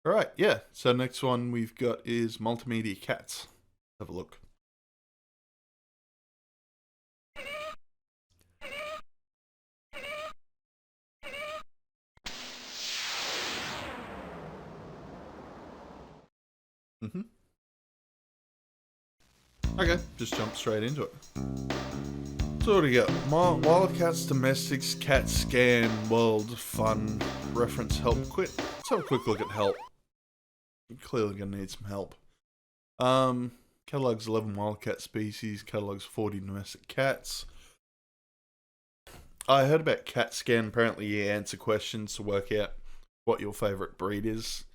All right, yeah. So next one we've got is Multimedia Cats. Have a look. Mm-hmm. Okay, just jump straight into it. So what do you got? Wildcats, Domestics, Cat Scan, World, Fun, Reference, Help, Quit. Let's have a quick look at Help. We're clearly going to need some help. Catalogs 11 wildcat species, catalogs 40 domestic cats. I heard about Cat Scan. Apparently you answer questions to work out what your favourite breed is.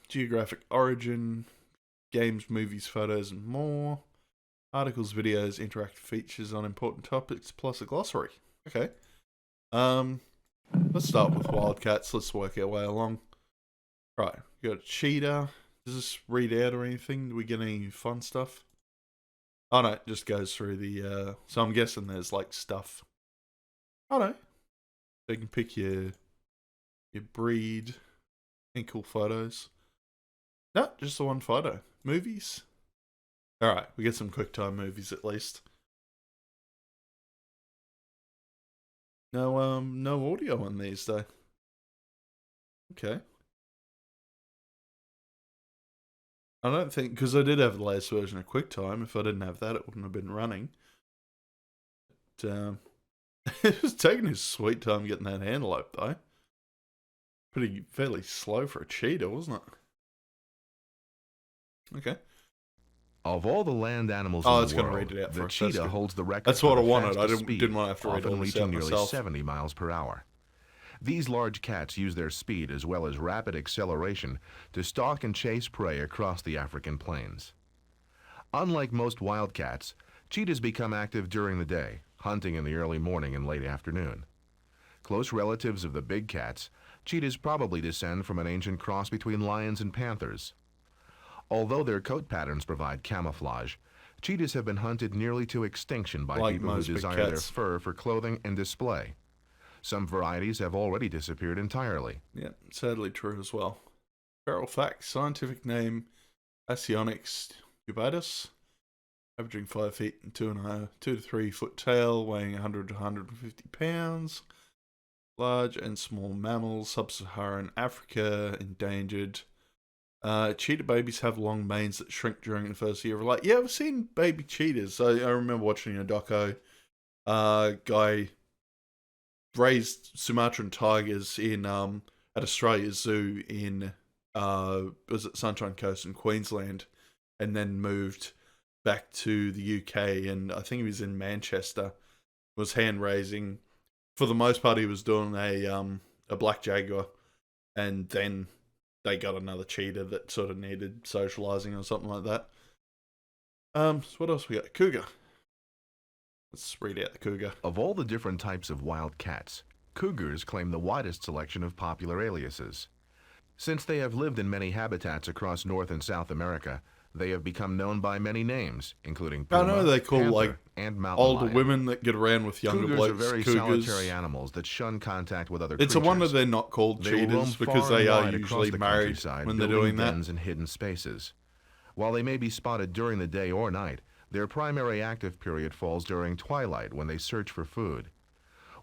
Geographic origin, games, movies, photos, and more. Articles, videos, interactive features on important topics, plus a glossary. Okay. Let's start with wildcats. Let's work our way along. Right, we got a cheetah. Does this read out or anything? Do we get any fun stuff? Oh no, it just goes through the, so I'm guessing there's like stuff. Oh no. So you can pick your breed and cool photos. No, just the one photo. Movies? Alright, we get some QuickTime movies at least. No audio on these though. Okay. I don't think, because I did have the latest version of QuickTime. If I didn't have that, it wouldn't have been running. But, it was taking his sweet time getting that handle up though. Fairly slow for a cheetah, wasn't it? Okay. Of all the land animals Oh, in it's the going to world, read it out the for us. cheetah holds the record That's for what I the wanted. I fastest didn't want to have to read often all this reaching out nearly myself. 70 miles per hour. These large cats use their speed as well as rapid acceleration to stalk and chase prey across the African plains. Unlike most wildcats, cheetahs become active during the day, hunting in the early morning and late afternoon. Close relatives of the big cats, cheetahs probably descend from an ancient cross between lions and panthers. Although their coat patterns provide camouflage, cheetahs have been hunted nearly to extinction by Like people who most big desire their cats. fur for clothing and display. Some varieties have already disappeared entirely. Yeah, sadly true as well. Feral fact, scientific name, Asionyx ubatus. Averaging 5 feet and 2 to 3 foot tail, weighing 100 to 150 pounds. Large and small mammals, sub-Saharan Africa, endangered. Cheetah babies have long manes that shrink during the first year of life. Yeah, I've seen baby cheetahs. I remember watching a doco. Guy raised Sumatran tigers in at Australia Zoo in was it Sunshine Coast in Queensland, and then moved back to the UK, and I think he was in Manchester. Was hand raising. For the most part, he was doing a black jaguar, and then they got another cheetah that sort of needed socializing or something like that. So what else we got? Cougar. Let's read out the cougar. Of all the different types of wild cats, cougars claim the widest selection of popular aliases. Since they have lived in many habitats across North and South America, they have become known by many names, including I puma, know they call panther, like and mountain older lion. women that get around with younger Cougars blokes. are very Cougars. solitary animals that shun contact with other It's creatures. a wonder they're not called They will roam cheetahs because far they and are wide usually across the married countryside, when they're building doing that. dens in hidden spaces. While they may be spotted during the day or night, their primary active period falls during twilight when they search for food.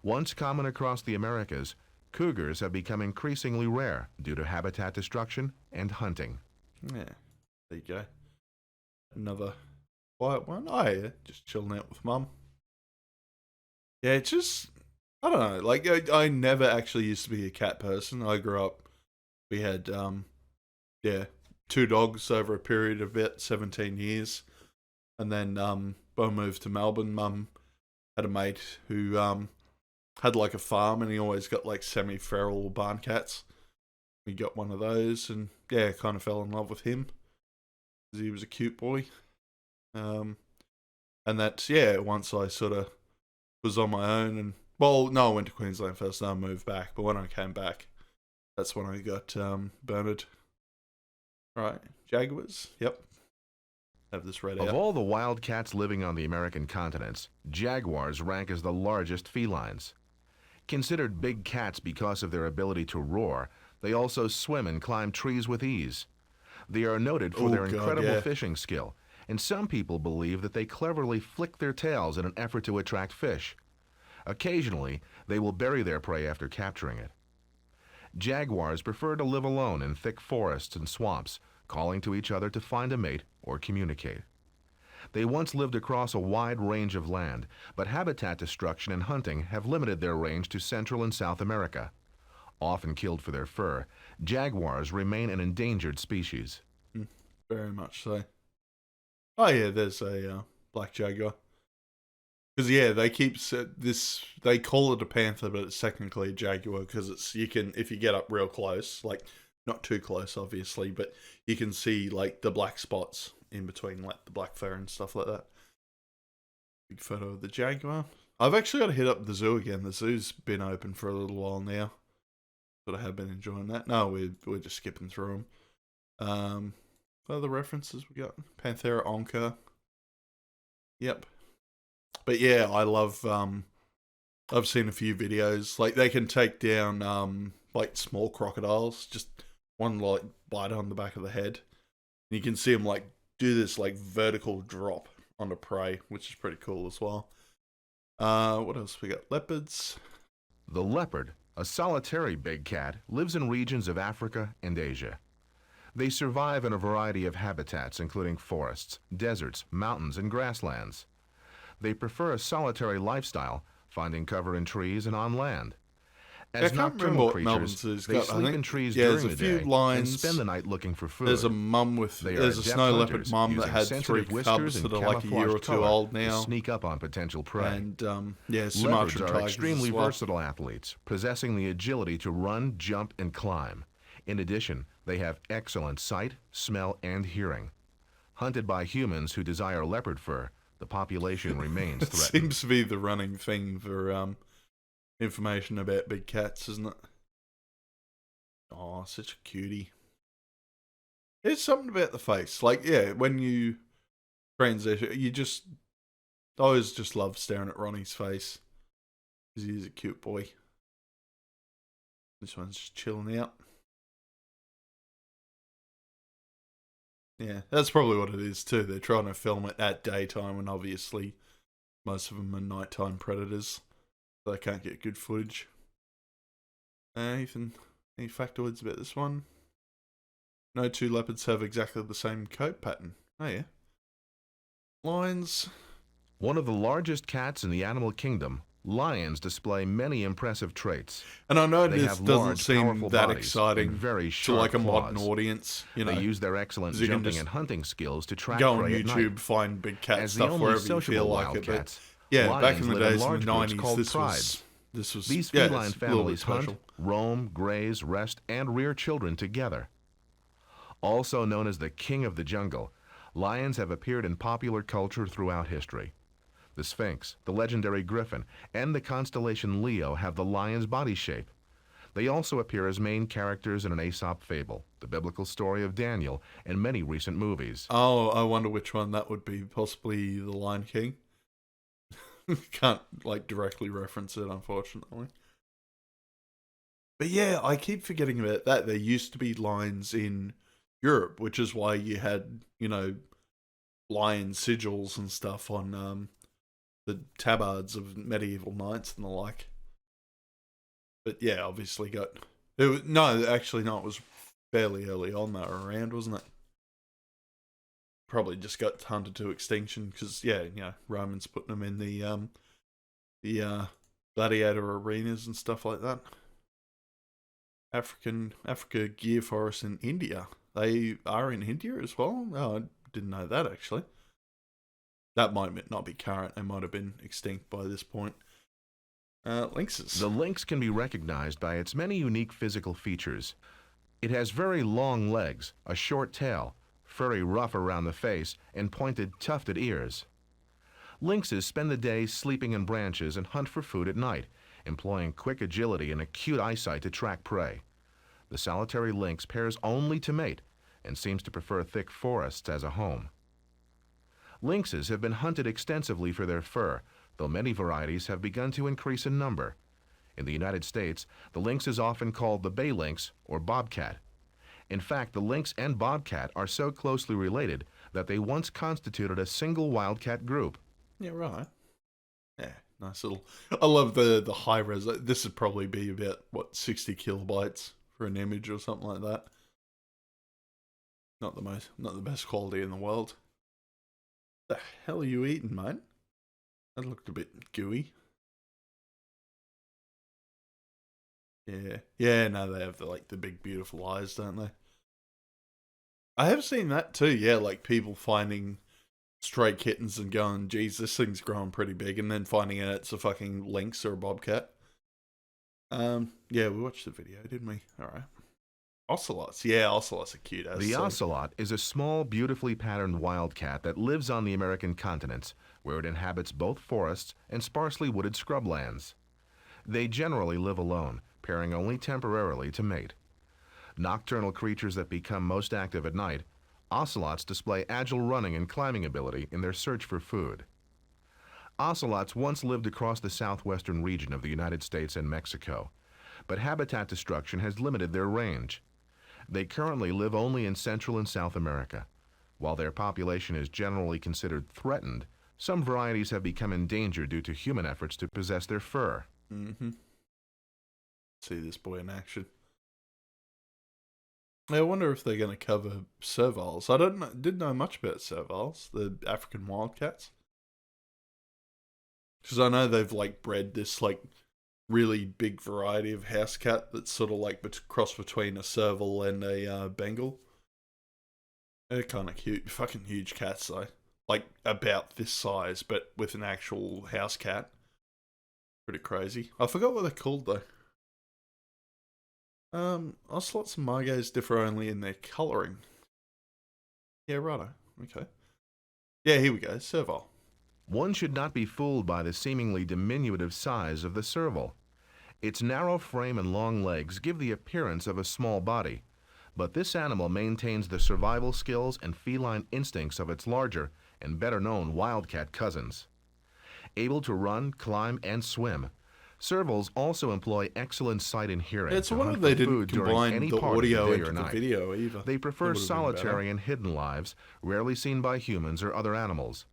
Once common across the Americas, cougars have become increasingly rare due to habitat destruction and hunting. Yeah, there you go. Another quiet one. Oh yeah, just chilling out with mum. Yeah, it's just, I don't know. Like I never actually used to be a cat person. I grew up. We had yeah, 2 dogs over a period of about 17 years, and then when I moved to Melbourne, mum had a mate who had like a farm, and he always got like semi-feral barn cats. We got one of those, and yeah, kind of fell in love with him because he was a cute boy. And that's, yeah, once I sort of was on my own, and well, no, I went to Queensland first, then I moved back. But when I came back, that's when I got Bernard. Right, jaguars. Yep, have this read Of out. all the wild cats living on the American continents, jaguars rank as the largest felines. Considered big cats because of their ability to roar, They also swim and climb trees with ease. They are noted for Oh, their God, incredible yeah. fishing skill, and some people believe that they cleverly flick their tails in an effort to attract fish. Occasionally, they will bury their prey after capturing it. Jaguars prefer to live alone in thick forests and swamps, calling to each other to find a mate or communicate. They once lived across a wide range of land, but habitat destruction and hunting have limited their range to Central and South America. Often killed for their fur, jaguars remain an endangered species. Very much so. Oh yeah, there's a black jaguar. Because yeah, they keep this. They call it a panther, but it's technically a jaguar because you can, if you get up real close, like not too close, obviously, but you can see like the black spots in between, like the black fur and stuff like that. Big photo of the jaguar. I've actually got to hit up the zoo again. The zoo's been open for a little while now, but I have been enjoying that. No, we're just skipping through them. Other references we got: Panthera onca. Yep. But yeah, I love. I've seen a few videos. Like they can take down like small crocodiles, just one like bite on the back of the head. And you can see them like do this like vertical drop onto prey, which is pretty cool as well. What else we got? Leopards. The leopard, a solitary big cat, lives in regions of Africa and Asia. They survive in a variety of habitats, including forests, deserts, mountains, and grasslands. They prefer a solitary lifestyle, finding cover in trees and on land. As nocturnal creatures, they sleep in trees during the day and spend the night looking for food. There's a mum with there's a snow leopard mum that had 3 cubs that are like a year or two old now. Sneak up on potential prey. And yeah, leopards are extremely versatile athletes, possessing the agility to run, jump, and climb. In addition, they have excellent sight, smell, and hearing. Hunted by humans who desire leopard fur, the population remains threatened. Seems to be the running thing for information about big cats, isn't it? Oh, such a cutie. There's something about the face. Like, yeah, when you transition, I always just love staring at Ronnie's face. Because he's a cute boy. This one's just chilling out. Yeah, that's probably what it is too. They're trying to film it at daytime, and obviously most of them are nighttime predators. So they can't get good footage. Ethan, any factoids about this one? No two leopards have exactly the same coat pattern. Oh yeah. Lions. One of the largest cats in the animal kingdom, lions display many impressive traits. And I know this doesn't seem that exciting very to like a claws. modern audience. You know, they use their excellent jumping and hunting skills to track go on prey YouTube, find big cat as stuff wherever you feel like it. But yeah, back in the days in the 90s, this was these feline families hunt, roam, graze, rest, and rear children together. Also known as the king of the jungle, lions have appeared in popular culture throughout history. The Sphinx, the legendary griffin, and the constellation Leo have the lion's body shape. They also appear as main characters in an Aesop fable, the biblical story of Daniel, and many recent movies. Oh, I wonder which one that would be. Possibly The Lion King. Can't like directly reference it, unfortunately. But yeah, I keep forgetting about that. There used to be lions in Europe, which is why you had, you know, lion sigils and stuff on the tabards of medieval knights and the like. But yeah, obviously it was it was fairly early on they were around, wasn't it? Probably just got hunted to extinction because Romans putting them in the gladiator arenas and stuff like that. Africa gear forests in India. They are in India as well. Oh, I didn't know that actually. That might not be current. They might have been extinct by this point. Lynxes. The lynx can be recognized by its many unique physical features. It has very long legs, a short tail, furry ruff around the face, and pointed, tufted ears. Lynxes spend the day sleeping in branches and hunt for food at night, employing quick agility and acute eyesight to track prey. The solitary lynx pairs only to mate and seems to prefer thick forests as a home. Lynxes have been hunted extensively for their fur, though many varieties have begun to increase in number. In the United States, the lynx is often called the bay lynx or bobcat. In fact, the lynx and bobcat are so closely related that they once constituted a single wildcat group. Yeah, right. Yeah, nice little. I love the high res. This would probably be about what 60 kilobytes for an image or something like that. Not the best quality in the world. The hell are you eating, mate? That looked a bit gooey. Yeah. No, they have the big beautiful eyes, don't they? I have seen that too. Yeah, like people finding stray kittens and going, "Geez, this thing's growing pretty big," and then finding out it's a fucking lynx or a bobcat. Yeah, we watched the video, didn't we? All right. Ocelots. Yeah, ocelots are cute. The ocelot is a small, beautifully patterned wildcat that lives on the American continents, where it inhabits both forests and sparsely wooded scrublands. They generally live alone, pairing only temporarily to mate. Nocturnal creatures that become most active at night, ocelots display agile running and climbing ability in their search for food. Ocelots once lived across the southwestern region of the United States and Mexico, but habitat destruction has limited their range. They currently live only in Central and South America. While their population is generally considered threatened, some varieties have become endangered due to human efforts to possess their fur. Mm-hmm. See this boy in action. I wonder if they're going to cover servals. I didn't know much about servals, the African wildcats. Because I know they've bred this really big variety of house cat that's sort of cross between a serval and a Bengal. They're kind of cute, fucking huge cats though. About this size, but with an actual house cat. Pretty crazy. I forgot what they're called though. Ocelots and margos differ only in their colouring. Yeah, righto. Okay. Yeah, here we go. Serval. One should not be fooled by the seemingly diminutive size of the serval. Its narrow frame and long legs give the appearance of a small body, but this animal maintains the survival skills and feline instincts of its larger and better-known wildcat cousins. Able to run, climb, and swim, servals also employ excellent sight and hearing. It's to a wonder hunt they for didn't food during combine any the part of audio day into or the night. video either. They prefer That would've been solitary better. and hidden lives, rarely seen by humans or other animals.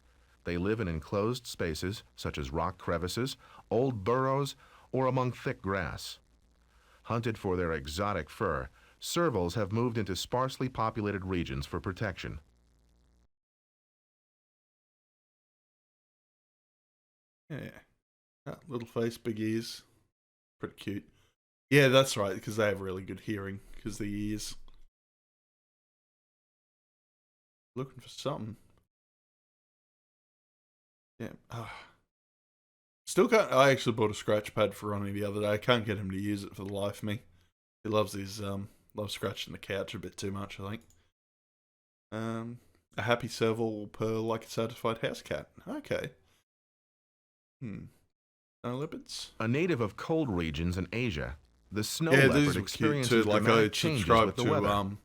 They live in enclosed spaces, such as rock crevices, old burrows, or among thick grass. Hunted for their exotic fur, servals have moved into sparsely populated regions for protection. Yeah. Little face, big ears. Pretty cute. Yeah, that's right, because they have really good hearing, because the ears. Looking for something. Yeah. Still can't. I actually bought a scratch pad for Ronnie the other day. I can't get him to use it for the life of me. He loves loves scratching the couch a bit too much, I think. A happy serval will purr like a satisfied house cat. Okay. No leopards? A native of cold regions in Asia, the snow Yeah, these leopard were cute experiences too. I dramatic changes subscribe with the to weather.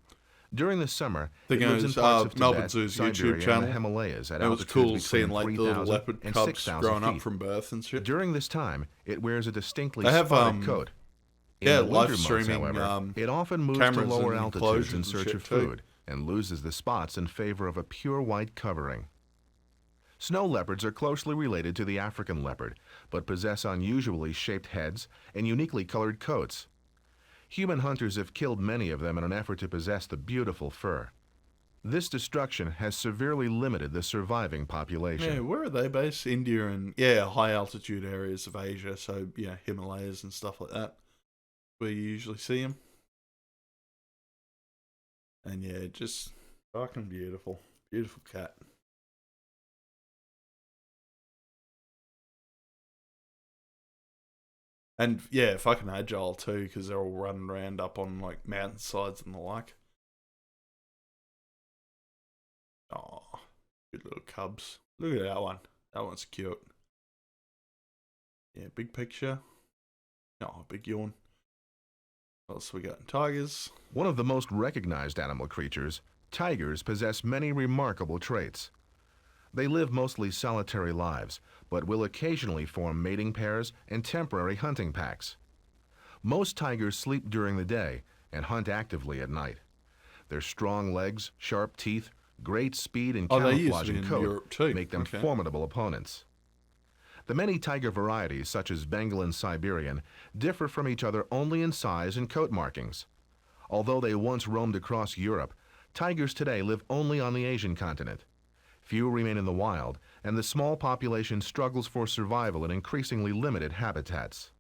During the summer, Thing it lives in is, parts of Melbourne Tibet, Zoo's Siberia, YouTube and channel. the Himalayas at It was altitudes cool between seeing the little 3,000 leopard and cubs 6,000 growing up feet. from birth and shit. During this time, it wears a distinctly They have, spotted coat. In yeah, the live winter months, streaming, however, it often moves to cameras lower and altitudes in enclosures and search shit of too. food and loses the spots in favor of a pure white covering. Snow leopards are closely related to the African leopard, but possess unusually shaped heads and uniquely colored coats. Human hunters have killed many of them in an effort to possess the beautiful fur. This destruction has severely limited the surviving population. Yeah, where are they based? India and, high altitude areas of Asia. So, Himalayas and stuff like that. Where you usually see them. And yeah, just fucking beautiful. Beautiful cat. And yeah, fucking agile too, because they're all running around up on mountainsides and the like. Oh, good little cubs. Look at that one. That one's cute. Yeah, big picture. Oh, big yawn. What else we got? Tigers. One of the most recognized animal creatures, tigers possess many remarkable traits. They live mostly solitary lives, but will occasionally form mating pairs and temporary hunting packs. Most tigers sleep during the day and hunt actively at night. Their strong legs, sharp teeth, great speed, and Oh, they used to be camouflaging in coat Europe too. make them Okay. formidable opponents. The many tiger varieties, such as Bengal and Siberian, differ from each other only in size and coat markings. Although they once roamed across Europe, tigers today live only on the Asian continent. Few remain in the wild, and the small population struggles for survival in increasingly limited habitats.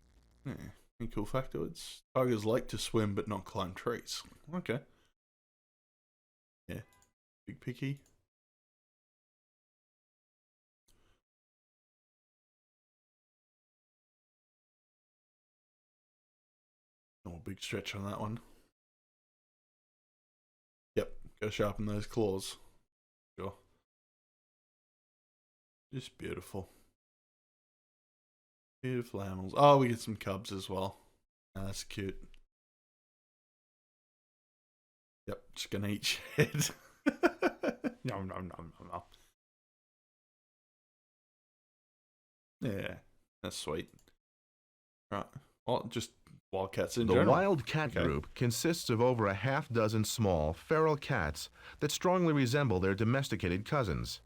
Yeah. Any cool factoids? Tigers like to swim but not climb trees. Okay. Yeah. Big picky. Oh, big stretch on that one. Yep. Go sharpen those claws. Sure. Just beautiful. Beautiful animals. Oh, we get some cubs as well. Oh, that's cute. Yep, just gonna eat shit. No, no, no, no, no. Yeah, that's sweet. Right. Well, just wildcats in The general. wild cat Okay. group consists of over a half-dozen small, feral cats that strongly resemble their domesticated cousins.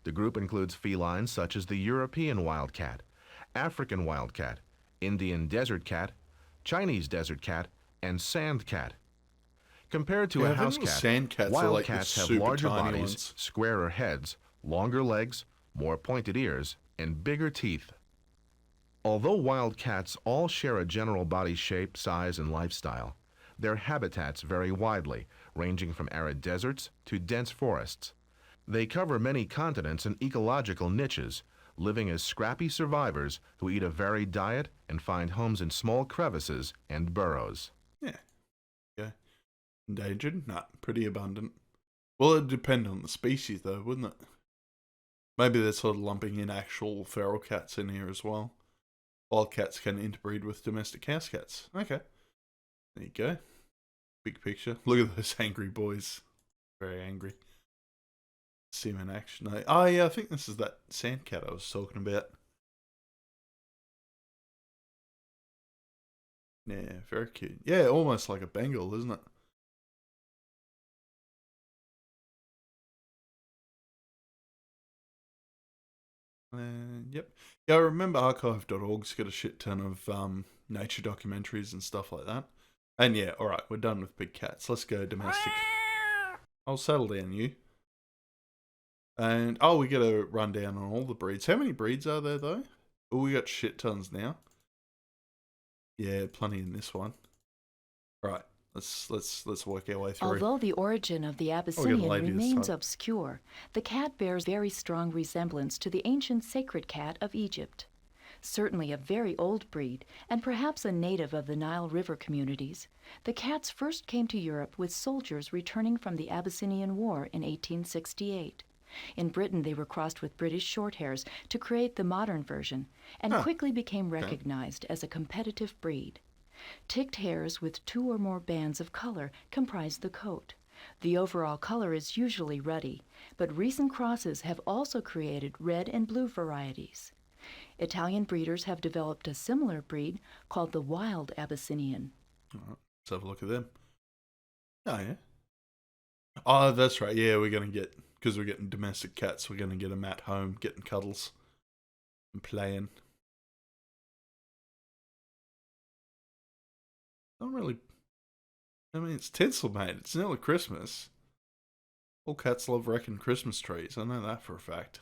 The group includes felines such as the European wildcat, African wildcat, Indian desert cat, Chinese desert cat, and sand cat. Compared to Yeah, a I think house the cat, sand cats are wild like the cats have super larger tiny bodies, ones. squarer heads, longer legs, more pointed ears, and bigger teeth. Although wild cats all share a general body shape, size, and lifestyle, their habitats vary widely, ranging from arid deserts to dense forests. They cover many continents and ecological niches, living as scrappy survivors who eat a varied diet and find homes in small crevices and burrows. Yeah. Yeah. Endangered? Nah, pretty abundant. Well, it'd depend on the species, though, wouldn't it? Maybe they're sort of lumping in actual feral cats in here as well. Wild cats can interbreed with domestic house cats. Okay. There you go. Big picture. Look at those angry boys. Very angry. See him in action. Oh, yeah, I think this is that sand cat I was talking about. Yeah, very cute. Yeah, almost like a Bengal, isn't it? Yep. Yeah, I remember archive.org's got a shit ton of nature documentaries and stuff like that. And yeah, alright, we're done with big cats. Let's go domestic. I'll settle down, you. And, oh, we get a rundown on all the breeds. How many breeds are there, though? Oh, we got shit tons now. Yeah, plenty in this one. Right, let's work our way through. Although the origin of the Abyssinian remains obscure, the cat bears very strong resemblance to the ancient sacred cat of Egypt. Certainly a very old breed, and perhaps a native of the Nile River communities, the cats first came to Europe with soldiers returning from the Abyssinian War in 1868. In Britain, they were crossed with British Shorthairs to create the modern version, and quickly became recognized as a competitive breed. Ticked hairs with 2 or more bands of color comprise the coat. The overall color is usually ruddy, but recent crosses have also created red and blue varieties. Italian breeders have developed a similar breed called the Wild Abyssinian. Alright, let's have a look at them. Oh, yeah. Oh, that's right. Yeah, we're going to get, because we're getting domestic cats, we're going to get them at home, getting cuddles and playing. Not really. I mean, it's tinsel, mate. It's nearly Christmas. All cats love wrecking Christmas trees. I know that for a fact.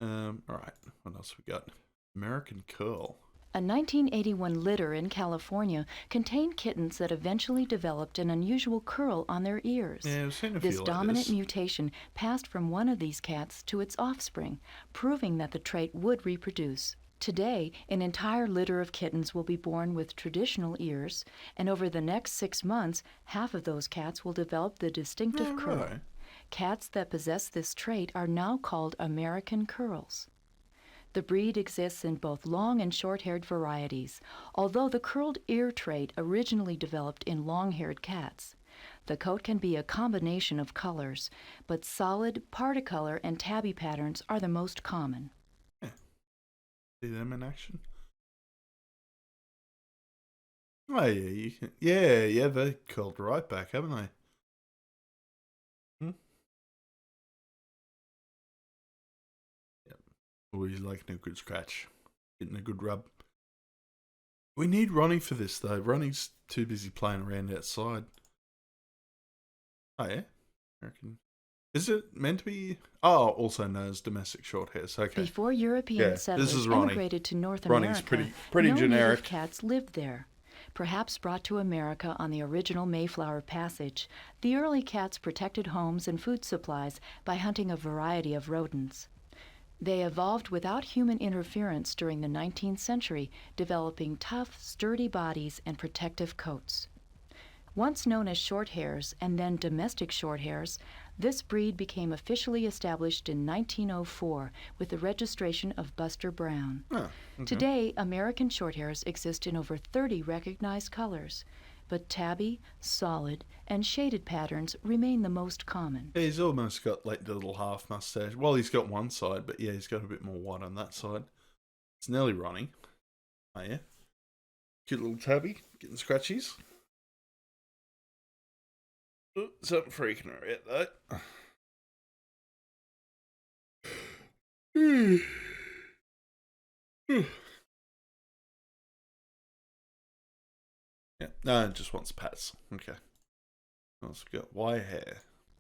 Alright. What else we got? American Curl. A 1981 litter in California contained kittens that eventually developed an unusual curl on their ears. Yeah, I've seen a This few like dominant this. mutation passed from one of these cats to its offspring, proving that the trait would reproduce. Today, an entire litter of kittens will be born with traditional ears, and over the next 6 months, half of those cats will develop the distinctive curl. Right. Cats that possess this trait are now called American curls. The breed exists in both long and short-haired varieties, although the curled ear trait originally developed in long-haired cats. The coat can be a combination of colors, but solid, particolor, and tabby patterns are the most common. See them in action. Oh, yeah, you can. Yeah, they curled right back, haven't they? Hmm? Yep. Always liking a good scratch. Getting a good rub. We need Ronnie for this, though. Ronnie's too busy playing around outside. Oh, yeah? I reckon. Is it meant to be? Oh, also known as domestic short hairs. Okay. Before European settlers emigrated to North Ronnie's America, pretty no generic. native cats lived there. Perhaps brought to America on the original Mayflower Passage, the early cats protected homes and food supplies by hunting a variety of rodents. They evolved without human interference during the 19th century, developing tough, sturdy bodies and protective coats. Once known as shorthairs and then domestic shorthairs, this breed became officially established in 1904 with the registration of Buster Brown. Oh, okay. Today, American shorthairs exist in over 30 recognized colors, but tabby, solid, and shaded patterns remain the most common. Yeah, he's almost got like the little half mustache. Well, he's got one side, but yeah, he's got a bit more white on that side. It's nearly Ronnie. Oh, yeah. Cute little tabby, getting scratchies. Oh, something freaking her out, though. Yeah, no, it just wants pats. Okay. Also got wire hair.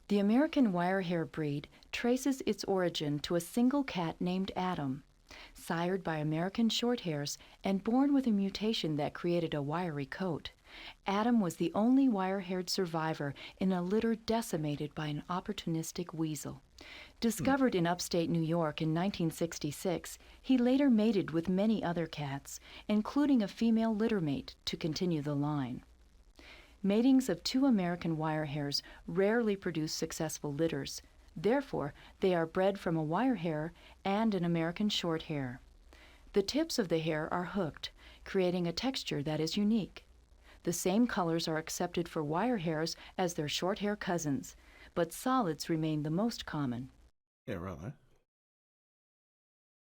The American wirehair breed traces its origin to a single cat named Adam, sired by American Shorthairs and born with a mutation that created a wiry coat. Adam was the only wire-haired survivor in a litter decimated by an opportunistic weasel. Discovered in upstate New York in 1966, he later mated with many other cats, including a female litter mate, to continue the line. Matings of two American wirehairs rarely produce successful litters. Therefore, they are bred from a wirehair and an American shorthair. The tips of the hair are hooked, creating a texture that is unique. The same colors are accepted for wirehairs as their shorthair cousins, but solids remain the most common. Yeah, right.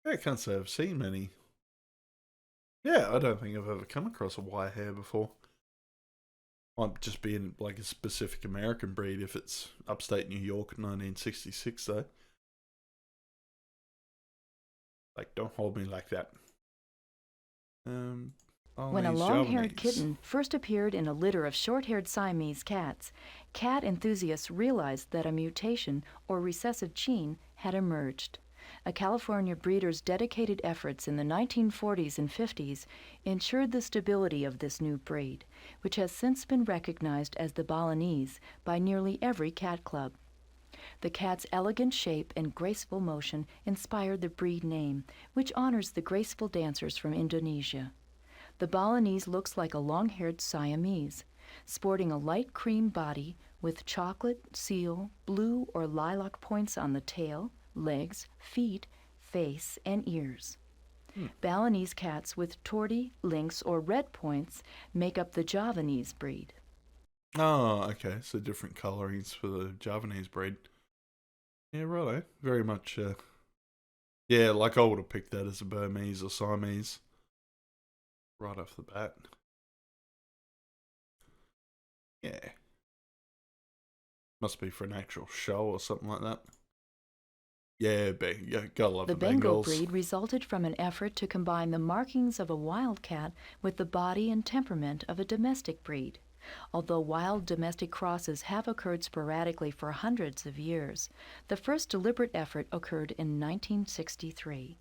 I can't say I've seen many. Yeah, I don't think I've ever come across a wire hair before. Might just be in like a specific American breed if it's upstate New York in 1966, though. Like, don't hold me like that. When a long-haired kitten first appeared in a litter of short-haired Siamese cats, cat enthusiasts realized that a mutation or recessive gene had emerged. A California breeder's dedicated efforts in the 1940s and 50s ensured the stability of this new breed, which has since been recognized as the Balinese by nearly every cat club. The cat's elegant shape and graceful motion inspired the breed name, which honors the graceful dancers from Indonesia. The Balinese looks like a long-haired Siamese, sporting a light cream body with chocolate, seal, blue, or lilac points on the tail, legs, feet, face, and ears. Balinese cats with torty, lynx, or red points make up the Javanese breed. Oh, okay. So different colorings for the Javanese breed. Yeah, righto. Very much, yeah, like I would have picked that as a Burmese or Siamese. Right off the bat. Yeah. Must be for an actual show or something like that. Yeah, gotta love the Bengal breed resulted from an effort to combine the markings of a wildcat with the body and temperament of a domestic breed. Although wild domestic crosses have occurred sporadically for hundreds of years, the first deliberate effort occurred in 1963.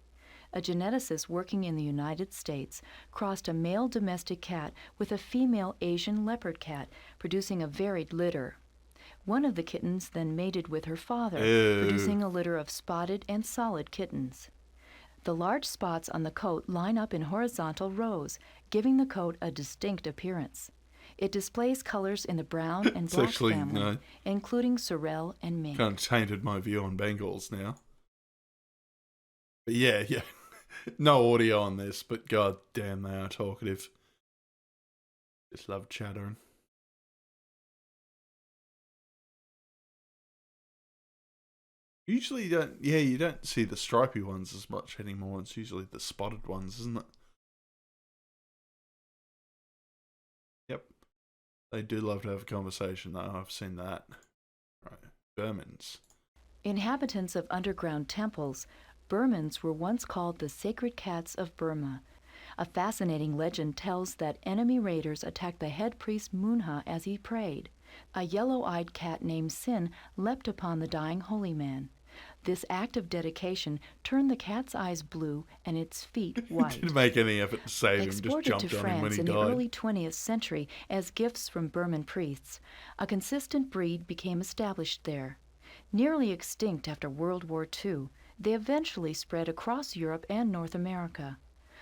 A geneticist working in the United States crossed a male domestic cat with a female Asian leopard cat, producing a varied litter. One of the kittens then mated with her father, producing a litter of spotted and solid kittens. The large spots on the coat line up in horizontal rows, giving the coat a distinct appearance. It displays colors in the brown and black family, including sorrel and mink. Kind of tainted my view on Bengals now. But yeah. No audio on this, but god damn, they are talkative. Just love chattering. Usually you don't see the stripy ones as much anymore. It's usually the spotted ones, isn't it? They do love to have a conversation, though. I've seen that. Right. Burmans. Inhabitants of underground temples, Burmans were once called the sacred cats of Burma. A fascinating legend tells that enemy raiders attacked the head priest Munha as he prayed. A yellow-eyed cat named Sin leapt upon the dying holy man. This act of dedication turned the cat's eyes blue and its feet white. Didn't make any effort to save him, just Exported to jumped on him when France he in the died. early 20th century as gifts from Burman priests, a consistent breed became established there. Nearly extinct after World War II, they eventually spread across Europe and North America.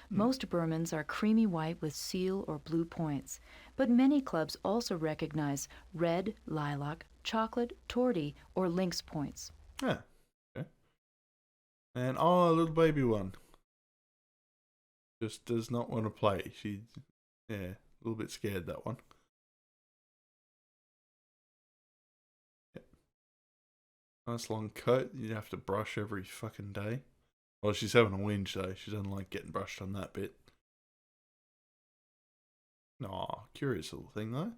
Most Burmans are creamy white with seal or blue points, but many clubs also recognize red, lilac, chocolate, tortie, or lynx points. Yeah. Okay. And a little baby one. Just does not want to play. She's, yeah, a little bit scared, that one. Yep. Nice long coat. You have to brush every fucking day. Well, she's having a whinge, though. She doesn't like getting brushed on that bit. Aw, curious little thing, though.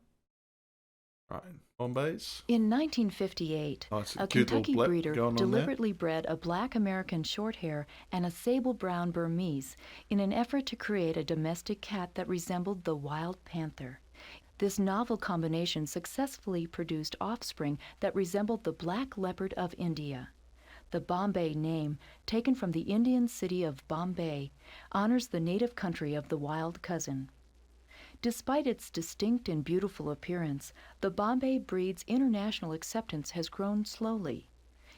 Right, Bombays. In 1958, a Kentucky breeder deliberately bred a black American Shorthair and a sable brown Burmese in an effort to create a domestic cat that resembled the wild panther. This novel combination successfully produced offspring that resembled the black leopard of India. The Bombay name, taken from the Indian city of Bombay, honors the native country of the wild cousin. Despite its distinct and beautiful appearance, the Bombay breed's international acceptance has grown slowly.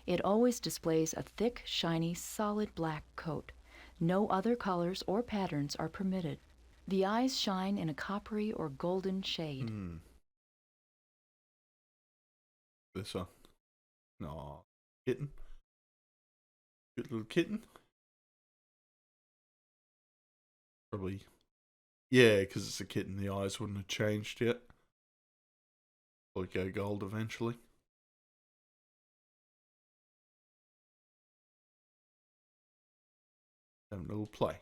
It always displays a thick, shiny, solid black coat. No other colors or patterns are permitted. The eyes shine in a coppery or golden shade. This one. Aw, kitten. Good little kitten. Probably. Yeah, because it's a kitten. The eyes wouldn't have changed yet. Probably go gold eventually. Have a little play.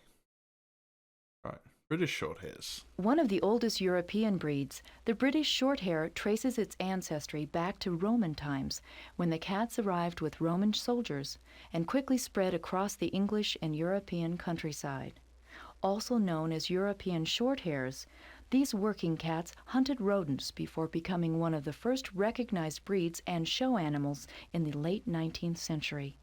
Right, British Shorthairs. One of the oldest European breeds, the British Shorthair traces its ancestry back to Roman times, when the cats arrived with Roman soldiers and quickly spread across the English and European countryside. Also known as European Shorthairs, these working cats hunted rodents before becoming one of the first recognized breeds and show animals in the late 19th century.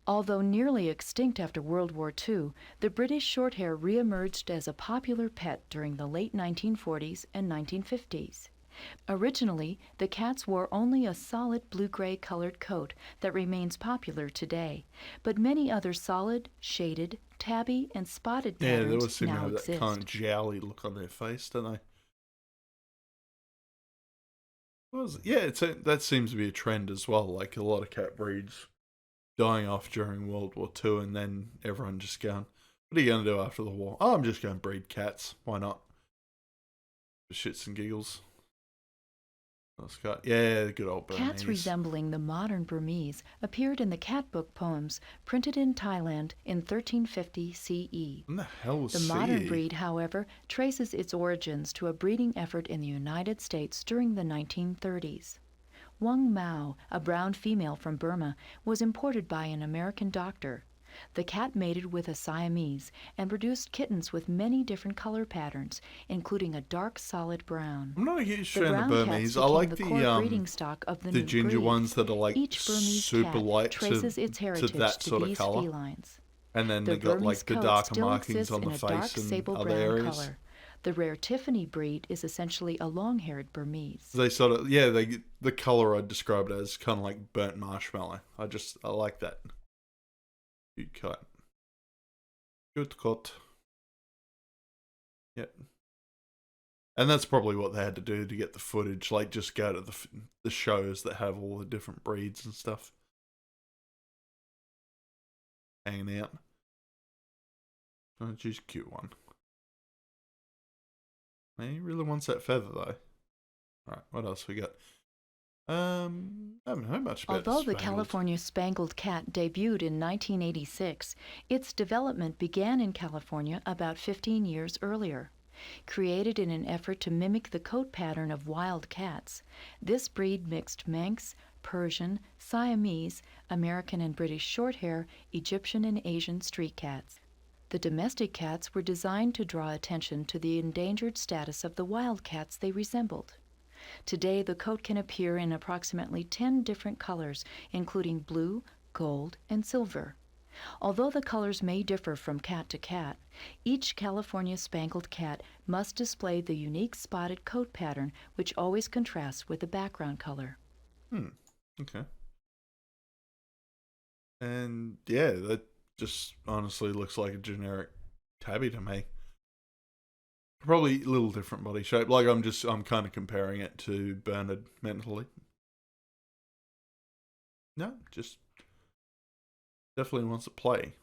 Although nearly extinct after World War II, the British Shorthair re-emerged as a popular pet during the late 1940s and 1950s. Originally, the cats wore only a solid blue-gray colored coat that remains popular today, but many other solid, shaded, tabby, and spotted patterns they always seem to have exist. that kind of jowly look on their face, don't they? That seems to be a trend as well. Like a lot of cat breeds dying off during World War II, and then everyone just going, what are you going to do after the war? Oh, I'm just going to breed cats. Why not? For shits and giggles. Yeah, the good old Burmese. Cats resembling the modern Burmese appeared in the cat book poems printed in Thailand in 1350 CE. What the hell was The CE? modern breed, however, traces its origins to a breeding effort in the United States during the 1930s. Wang Mao, a brown female from Burma, was imported by an American doctor. The cat mated with a Siamese and produced kittens with many different color patterns, including a dark solid brown. I'm not a huge The fan of brown Burmese. cats I like became the core breeding the stock of the the new ginger breed. ones that are like Each Burmese super cat light traces its heritage to that sort of these color. felines. And then The they got Burmese like the coat darker still markings exists on the in a dark face and sable other brown areas. color. The rare Tiffany breed is essentially a long-haired Burmese. They sort of the color I'd describe it as kind of like burnt marshmallow. I like that. Good cut. Good cut. Yep. And that's probably what they had to do to get the footage. Like just go to the shows that have all the different breeds and stuff. Hanging out. Oh, she's a cute one. He really wants that feather though. Right, what else we got? I haven't heard much about Although the Spangled. California Spangled Cat debuted in 1986, its development began in California about 15 years earlier. Created in an effort to mimic the coat pattern of wild cats, this breed mixed Manx, Persian, Siamese, American and British Shorthair, Egyptian and Asian street cats. The domestic cats were designed to draw attention to the endangered status of the wild cats they resembled. Today, the coat can appear in approximately 10 different colors, including blue, gold, and silver. Although the colors may differ from cat to cat, each California Spangled cat must display the unique spotted coat pattern, which always contrasts with the background color. Okay. And yeah, that just honestly looks like a generic tabby to me. Probably a little different body shape. Like I'm kind of comparing it to Bernard mentally. No, just definitely wants to play.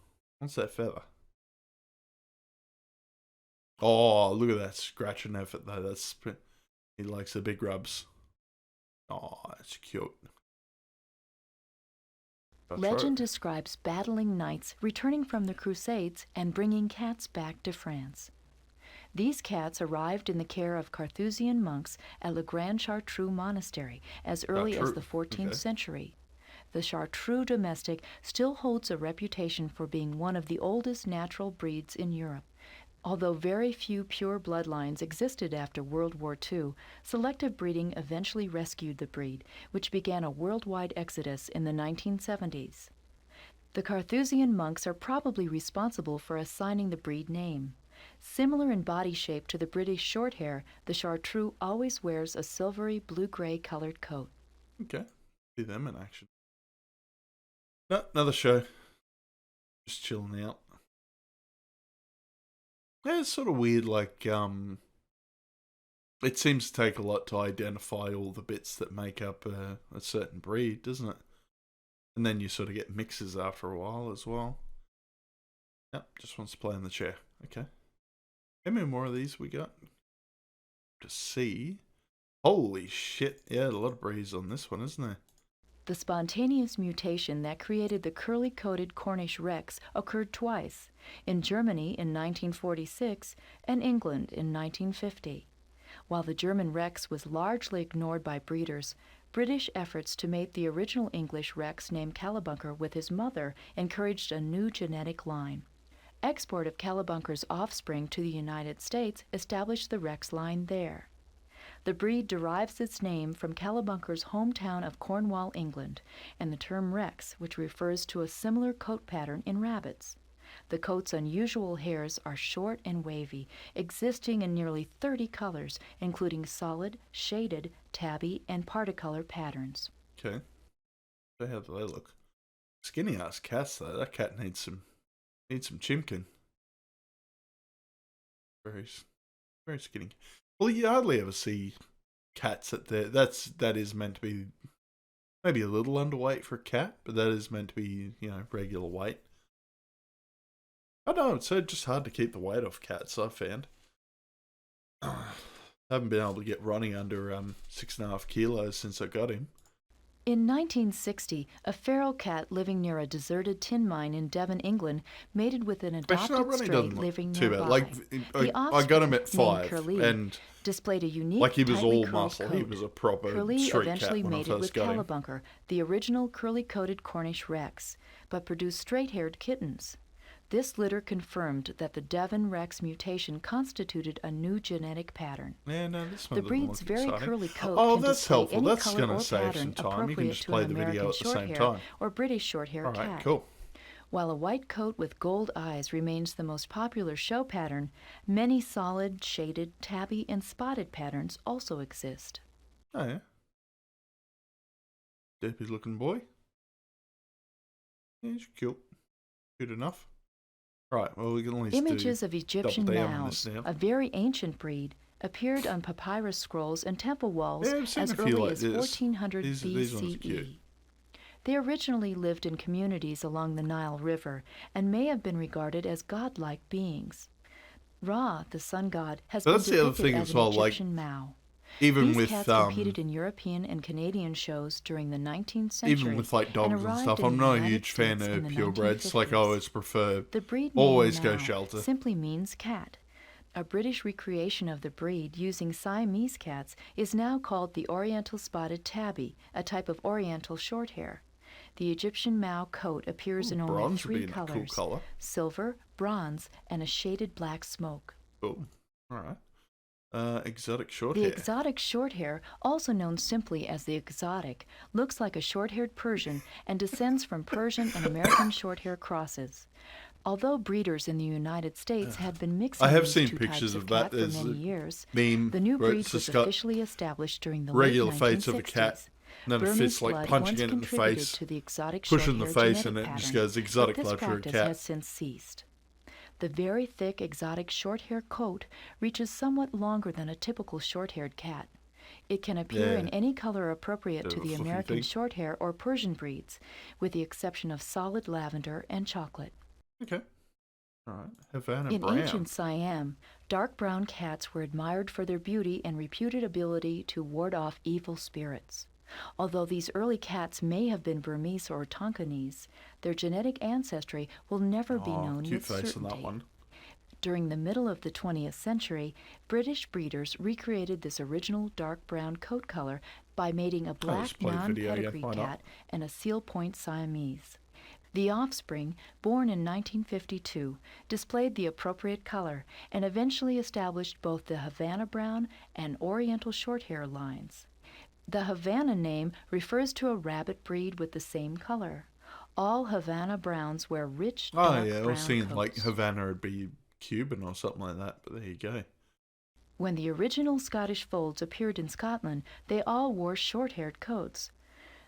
Wants that feather. Oh, look at that scratching effort though. He likes the big rubs. Oh, that's cute. Legend describes battling knights returning from the Crusades and bringing cats back to France. These cats arrived in the care of Carthusian monks at Le Grand Chartreux Monastery as early as the 14th century. The Chartreux domestic still holds a reputation for being one of the oldest natural breeds in Europe. Although very few pure bloodlines existed after World War II, selective breeding eventually rescued the breed, which began a worldwide exodus in the 1970s. The Carthusian monks are probably responsible for assigning the breed name. Similar in body shape to the British Shorthair, the Chartreux always wears a silvery blue-gray colored coat. Okay, see them in action. No, another show. Just chilling out. Yeah, it's sort of weird, like, it seems to take a lot to identify all the bits that make up a certain breed, doesn't it? And then you sort of get mixes after a while as well. Yep, just wants to play in the chair. Okay. How many more of these we got? To see. Holy shit, yeah, a lot of breeds on this one, isn't there? The spontaneous mutation that created the curly-coated Cornish Rex occurred twice, in Germany in 1946 and England in 1950. While the German Rex was largely ignored by breeders, British efforts to mate the original English Rex named Callabunker with his mother encouraged a new genetic line. Export of Callabunker's offspring to the United States established the Rex line there. The breed derives its name from Callabunker's hometown of Cornwall, England, and the term Rex, which refers to a similar coat pattern in rabbits. The coat's unusual hairs are short and wavy, existing in nearly 30 colors, including solid, shaded, tabby, and particolor patterns. Okay. How do they look? Skinny ass cats though. That cat needs some chimkin. Very skinny. Well, you hardly ever see cats that is meant to be maybe a little underweight for a cat, but that is meant to be, regular weight. I don't know, it's just hard to keep the weight off cats, I've found. Haven't been able to get Ronnie under 6.5 kilos since I got him. In 1960, a feral cat living near a deserted tin mine in Devon, England, mated with an adopted stray living nearby. Too bad. Like, I got him at 5, Curly, and displayed a unique, like he was all muscle. Coat. He was a proper Curly street eventually cat when mated I first with got him. Callabunker, the original curly-coated Cornish Rex, but produced straight-haired kittens. This litter confirmed that the Devon Rex mutation constituted a new genetic pattern. Yeah, no, this one the breed's very exciting. curly coat oh, can that's display helpful. any That's color going or to save pattern some time. You can appropriate just to play an the video American at the same Shorthair time. or British Shorthair All right, cat. cool. While a white coat with gold eyes remains the most popular show pattern, many solid, shaded, tabby, and spotted patterns also exist. Oh, yeah. Deppy looking boy. Yeah, he's cute. Cute enough. Right, well, we can at least Images of Egyptian double down on mows, this now. a very ancient breed, appeared on papyrus scrolls and temple walls Yeah, I've seen as a few early like as this. 1400 These ones are cute. BCE. They originally lived in communities along the Nile River and may have been regarded as godlike beings. Ra, the sun god, has been depicted as an Egyptian Mao. Even These with cats competed in European and Canadian shows during the 19th century. even with like dogs and stuff, I'm not a huge fan of purebreds. Like I always prefer the breed always name go Mao shelter. simply means cat. A British recreation of the breed using Siamese cats is now called the Oriental Spotted Tabby, a type of Oriental Shorthair. The Egyptian Mao coat appears in only bronze would be 3 in a cool colors: colour. silver, bronze, and a shaded black smoke. Oh, all right. Exotic short The hair. exotic shorthair, also known simply as the exotic, looks like a short-haired Persian and descends from Persian and American shorthair crosses. Although breeders in the United States had been mixing I have these seen two pictures types of of that. cat for There's many a years, meme the new where breed it's was just got officially established during the regular late face 1960s. of a cat, and then a Burmese fist like blood punching once it in the contributed face, to the exotic pushing the short-hair face, and genetic it just pattern, goes exotic but this blood for a practice cat. has since ceased. The very thick exotic short-hair coat reaches somewhat longer than a typical short-haired cat. It can appear in any color appropriate to the American Shorthair or Persian breeds, with the exception of solid lavender and chocolate. Okay. All right. Havana In brown. ancient Siam, dark brown cats were admired for their beauty and reputed ability to ward off evil spirits. Although these early cats may have been Burmese or Tonkinese, their genetic ancestry will never be known cute with face certainty. on that one. During the middle of the 20th century, British breeders recreated this original dark brown coat color by mating a black non-pedigree cat and a seal point Siamese. The offspring, born in 1952, displayed the appropriate color and eventually established both the Havana brown and Oriental Shorthair lines. The Havana name refers to a rabbit breed with the same color. All Havana browns wear rich dark brown I was thinking coats. like Havana would be Cuban or something like that, but there you go. When the original Scottish folds appeared in Scotland, they all wore short-haired coats.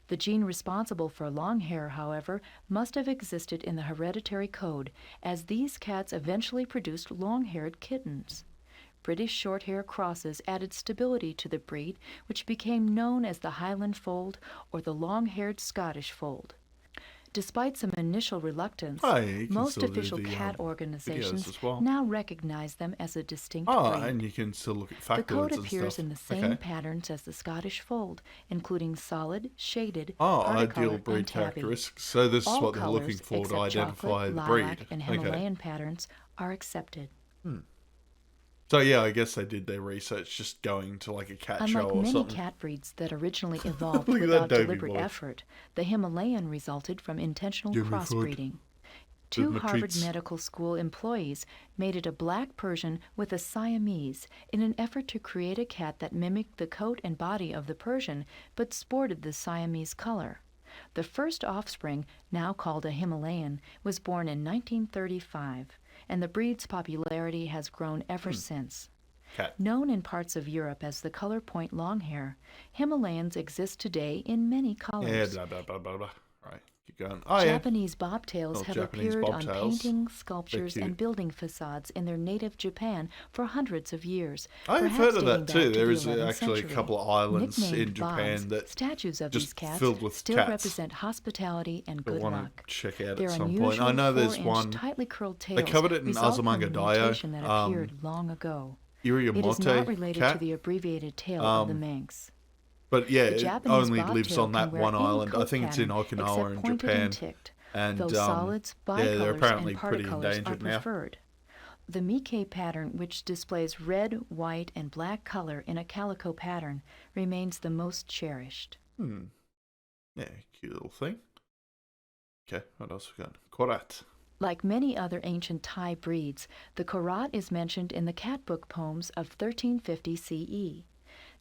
The gene responsible for long hair, however, must have existed in the hereditary code, as these cats eventually produced long-haired kittens. British short-hair crosses added stability to the breed, which became known as the Highland fold or the long-haired Scottish fold. Despite some initial reluctance, most official cat organizations now recognize them as a distinct breed. And you can still look at factoids. The coat appears in the same patterns as the Scottish fold, including solid, shaded, ideal breed characteristics. So this is what they're looking for to identify the breed. And Himalayan patterns are accepted. So yeah, I guess they did their research just going to like a cat show or something. Unlike many cat breeds that originally evolved without deliberate effort, the Himalayan resulted from intentional crossbreeding. 2 Harvard Medical School employees mated a black Persian with a Siamese in an effort to create a cat that mimicked the coat and body of the Persian but sported the Siamese color. The first offspring, now called a Himalayan, was born in 1935. And the breed's popularity has grown ever since. Known in parts of Europe as the color point longhair, Himalayans exist today in many colors. Yeah, blah, blah, blah, blah. Right, keep going. Japanese bobtails have appeared on paintings, sculptures, and building facades in their native Japan for hundreds of years. I've heard of that too. There is actually a couple of islands in Japan that statues of these cats filled with still cats. Represent hospitality and good luck. Check out Their at some unusual point. I know there's 4-inch one. Tightly curled tails They covered it in Azumanga Daioh. That appeared long ago. Iriamote it is not related cat. to the abbreviated tail of the Manx. But yeah, it only lives on that one island. I think it's in pattern, Okinawa in Japan. And though solids, bicolors, they're apparently and pretty particolors endangered are now. preferred. The Mike pattern, which displays red, white, and black color in a calico pattern, remains the most cherished. Yeah, cute little thing. Okay, what else we got? Korat. Like many other ancient Thai breeds, the Korat is mentioned in the cat book poems of 1350 CE.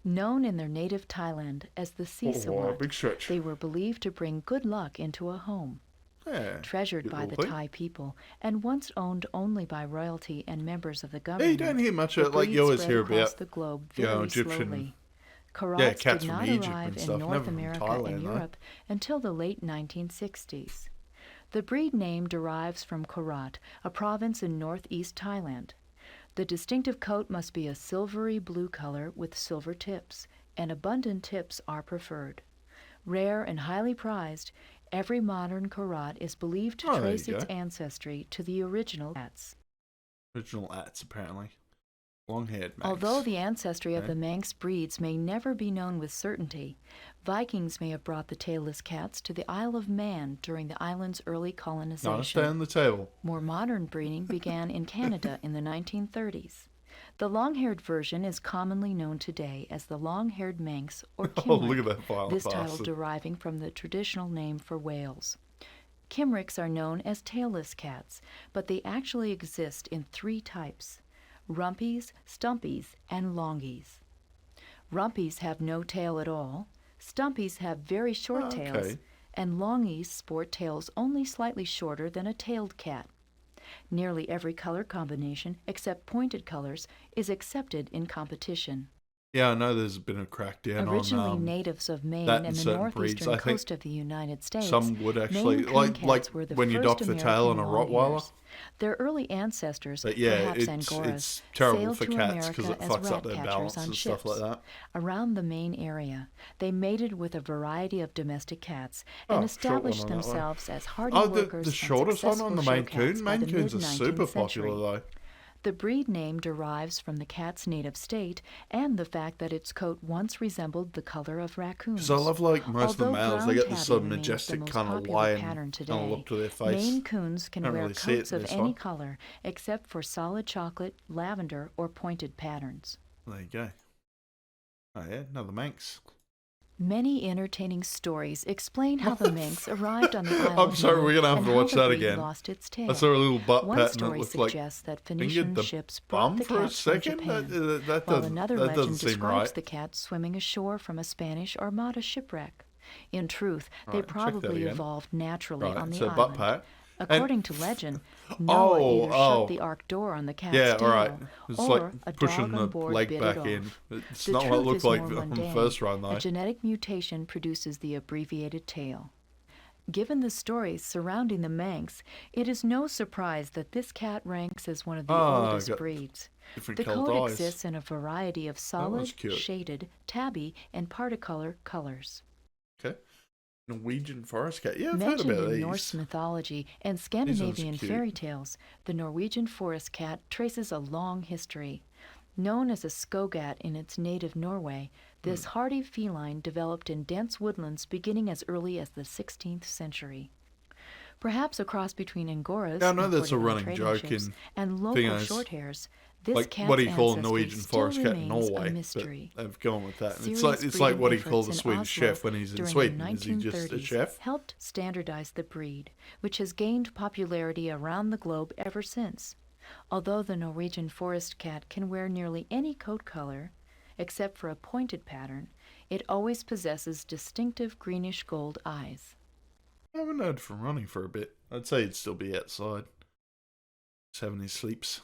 Known in their native Thailand as the Sisawat, big stretch. they were believed to bring good luck into a home. Yeah, treasured by the Thai people and once owned only by royalty and members of the government. Yeah, you don't hear much of it, like you always hear about the globe very Egyptian slowly. Karats cats did from not Egypt arrive and in stuff, North never from America Thailand, and though. Europe until the late 1960s. The breed name derives from Korat, a province in northeast Thailand. The distinctive coat must be a silvery blue color with silver tips, and abundant tips are preferred. Rare and highly prized, every modern Korat is believed to trace its ancestry to the original cats. Original ats, apparently. Long-haired Manx. Although the ancestry of the Manx breeds may never be known with certainty, Vikings may have brought the tailless cats to the Isle of Man during the island's early colonization. No, stay on the table. More modern breeding began in Canada in the 1930s. The long-haired version is commonly known today as the long-haired Manx or Oh, Cymric, look at that violent this title bastard. deriving from the traditional name for Wales. Cymrics are known as tailless cats, but they actually exist in 3 types: rumpies, stumpies, and longies. Rumpies have no tail at all, stumpies have very short tails, and longies sport tails only slightly shorter than a tailed cat. Nearly every color combination, except pointed colors, is accepted in competition. Yeah, I know there's been a crackdown Originally on natives of Maine that in and the certain breeds. northeastern I think coast of the United States, some would actually, Maine Coon like cats were the when you first dock the tail on a American Rottweiler. longhairs. Their early ancestors, But yeah, perhaps it's Angoras, terrible sailed for to cats because America it as fucks up rat their catchers balance on and ships. stuff like that. Around the Maine area, they mated with a variety of domestic cats and Oh, short one established on that one. themselves as hardy Oh, workers the and shortest one successful on the show Maine cats Coon. by the Maine Coons are super mid-19th century. popular though. The breed name derives from the cat's native state and the fact that its coat once resembled the color of raccoons. Because I love, like, most of the Although males, they brown get this sort of tabby remains majestic the most kind of popular lion pattern kind of today, look to their face. Maine Coons can Can't wear really see it coats in of this any one. color except for solid chocolate, lavender, or pointed patterns. There you go. Oh yeah, another Manx. Many entertaining stories explain how the Manx arrived on the Isle I'm of sorry, Man we're gonna have and to how watch the that breed again. lost its tail. I saw a little butt One pattern that story looked like suggests that fingered Phoenician the ships brought bum the for a cats from second. Japan, That while doesn't, another that legend doesn't seem describes right. the cat swimming ashore from a Spanish Armada shipwreck. In truth, they Right, check that probably again. evolved naturally Right, on the so butt island. pat. According to legend, Noah either shut the ark door on the cat's Yeah, tail, alright. It's or like a pushing dog on the board leg bit back it off. in. It's The not what it truth looked is like more on the mundane. first run A though. genetic mutation produces the abbreviated tail. Given the stories surrounding the Manx, it is no surprise that this cat ranks as one of the oldest got breeds. different The coloured coat eyes. exists in a variety of was solid, cute. shaded, tabby, and particolor colors. Okay. Norwegian forest cat. Yeah, I've heard Mentioned about in these. Norse mythology and ones are Scandinavian cute. fairy tales, the Norwegian forest cat traces a long history. Known as a skogat in its native Norway, this hardy feline developed in dense woodlands beginning as early as the 16th century. Perhaps a cross between Angoras, Yeah, I know that's a imported on running trading joke ships, in and local thingos. shorthairs, this Like, cat's what do you call a ancestry Norwegian still forest cat in remains Norway? a mystery. But they've gone with that. Serious It's like what do you breeding call the efforts in Swedish Oslo chef when he's in during Sweden? the Is he just a 1930s chef? helped standardize the breed, which has gained popularity around the globe ever since. Although the Norwegian forest cat can wear nearly any coat color, except for a pointed pattern, it always possesses distinctive greenish-gold eyes. I haven't heard from Ronnie for a bit. I'd say he'd still be outside. He's having his sleeps.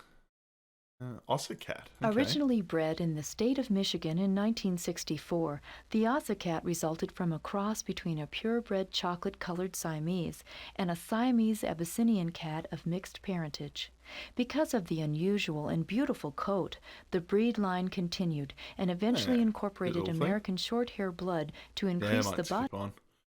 Ossicat. Okay. Originally bred in the state of Michigan in 1964, the Ossicat resulted from a cross between a purebred chocolate-colored Siamese and a Siamese Abyssinian cat of mixed parentage. Because of the unusual and beautiful coat, the breed line continued and eventually Yeah, incorporated good little thing. American Shorthair blood to Yeah, I increase might the skip body. on.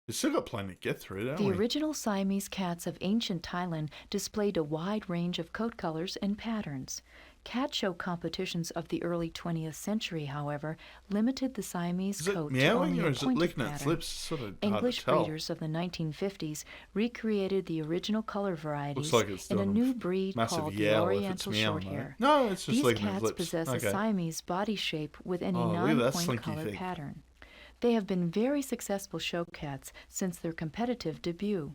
We've still got plenty to get through, don't The we? original Siamese cats of ancient Thailand displayed a wide range of coat colors and patterns. Cat show competitions of the early 20th century, however, limited the Siamese Is it coat to meowing only or a is it pointed licking its pattern. lips? It's sort of hard English to tell. breeders of the 1950s recreated the original color varieties Looks like it's in a doing new breed massive called the yell if it's Oriental meowing, Shorthair. though. No, it's just These licking its cats lips. possess a Okay. Siamese body shape with any Oh, look at that non-point slinky color thing. pattern. They have been very successful show cats since their competitive debut.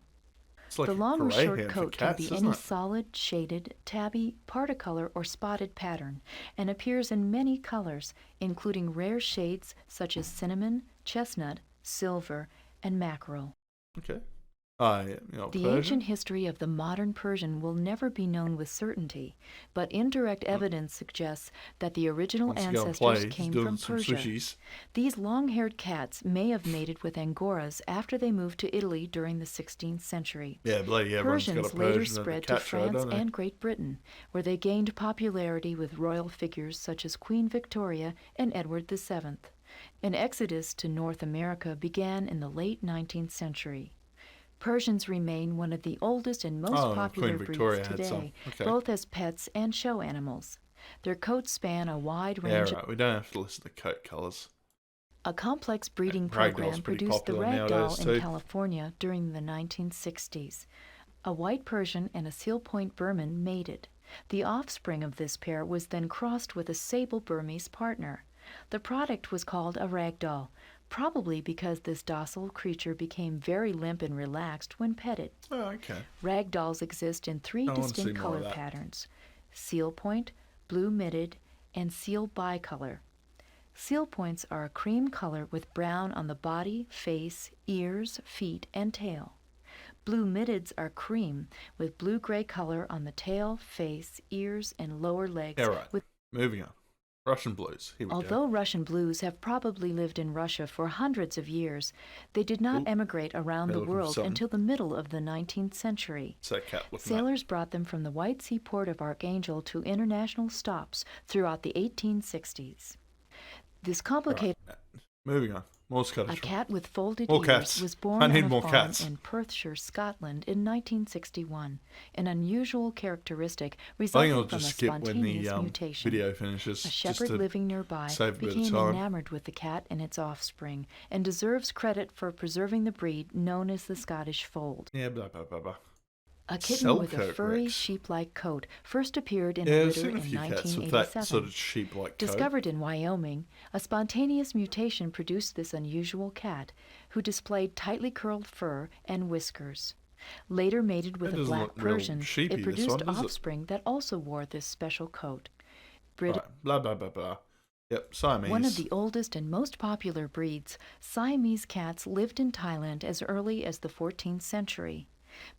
It's like The a long or short greyhound for coat cats, can be isn't any it? solid, shaded, tabby, particolor, or spotted pattern, and appears in many colors, including rare shades such as cinnamon, chestnut, silver, and mackerel. Okay. Ah, yeah. The Persian. ancient history of the modern Persian will never be known with certainty, but indirect evidence suggests that the original Once you go and ancestors play, he's came doing from some Persia. swishies. These long-haired cats may have mated with Angoras after they moved to Italy during the 16th century. Yeah, bloody everyone's got a Persians later Persian at the spread to cat show, France don't they? and Great Britain, where they gained popularity with royal figures such as Queen Victoria and Edward VII. An exodus to North America began in the late 19th century. Persians remain one of the oldest and most popular Queen Victoria breeds had some. today, Okay. both as pets and show animals. Their coats span a wide Yeah, range right. We don't have to listen to coat colours. A complex breeding Ragdoll's program pretty produced the popular ragdoll nowadays, in too. California during the 1960s. A white Persian and a seal point Burman mated. The offspring of this pair was then crossed with a sable Burmese partner. The product was called a ragdoll, probably because this docile creature became very limp and relaxed when petted. Oh, okay. Ragdolls exist in 3 distinct color patterns: seal point, blue mitted, and seal bicolor. Seal points are a cream color with brown on the body, face, ears, feet, and tail. Blue mitteds are cream with blue-gray color on the tail, face, ears, and lower legs. Yeah, right. Moving on. Russian blues. Here we Although go. Russian blues have probably lived in Russia for hundreds of years, they did not emigrate around the world until the middle of the 19th century. Sailors brought them from the White Sea port of Archangel to international stops throughout the 1860s. This complicated... Right. Moving on. More Scottish. A cat with folded ears was born on a farm in Perthshire, Scotland in 1961, an unusual characteristic resulting from a spontaneous mutation. Video finishes. A shepherd living nearby became enamored with the cat and its offspring and deserves credit for preserving the breed known as the Scottish Fold. Yeah, blah, blah, blah, blah. A kitten with a furry, sheep-like coat first appeared in a litter in 1987. That sort of sheep-like Discovered in Wyoming, a spontaneous mutation produced this unusual cat, who displayed tightly curled fur and whiskers. Later mated with a black Persian, it produced offspring that also wore this special coat. Right. Blah, blah, blah, blah. Yep, Siamese. One of the oldest and most popular breeds, Siamese cats lived in Thailand as early as the 14th century.